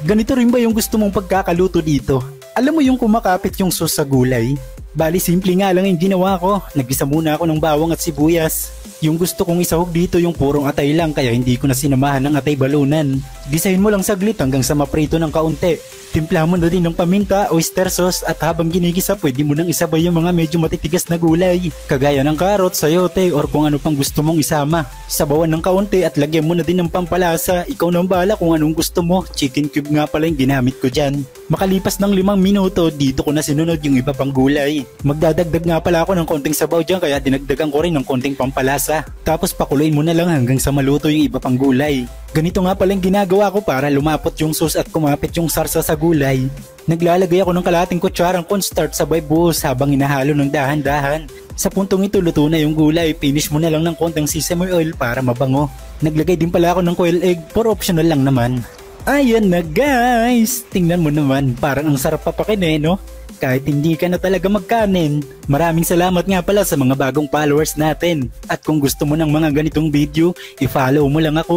Ganito rin ba yung gusto mong pagkakaluto dito? Alam mo yung kumakapit yung sauce sa gulay? Bali simple nga lang yung ginawa ko. Nagisa muna ako ng bawang at sibuyas. Yung gusto kong isahog dito yung purong atay lang kaya hindi ko na sinamahan ng atay balunan. Gisahin mo lang saglit hanggang sa maprito ng kaunti. Timpla mo na din ng paminta, oyster sauce at habang ginigisa pwede mo nang isabay yung mga medyo matitigas na gulay. Kagaya ng karot, sayote or kung ano pang gusto mong isama. Sabawan ng kaunti at lagyan mo na din ng pampalasa. Ikaw nang bahala kung anong gusto mo. Chicken cube nga pala yung ginamit ko dyan. Makalipas ng 5 minuto, dito ko na sinunod yung iba pang gulay. Magdadagdag nga pala ako ng konting sabaw dyan kaya dinagdagan ko rin ng konting pampalasa. Tapos pakuluin mo na lang hanggang sa maluto yung iba pang gulay. Ganito nga pala yung ginagawa ko para lumapot yung sauce at kumapit yung sarsa sa gulay. Naglalagay ako ng kalahating kutsarang cornstarch sabay buhos habang hinahalo ng dahan-dahan. Sa puntong ito luto na yung gulay, finish mo na lang ng konting sesame oil para mabango. Naglagay din pala ako ng quail egg, for optional lang naman. Ayan na guys! Tingnan mo naman, parang ang sarap papakin no? Kahit hindi ka na talaga magkanin. Maraming salamat nga pala sa mga bagong followers natin. At kung gusto mo ng mga ganitong video, i-follow mo lang ako.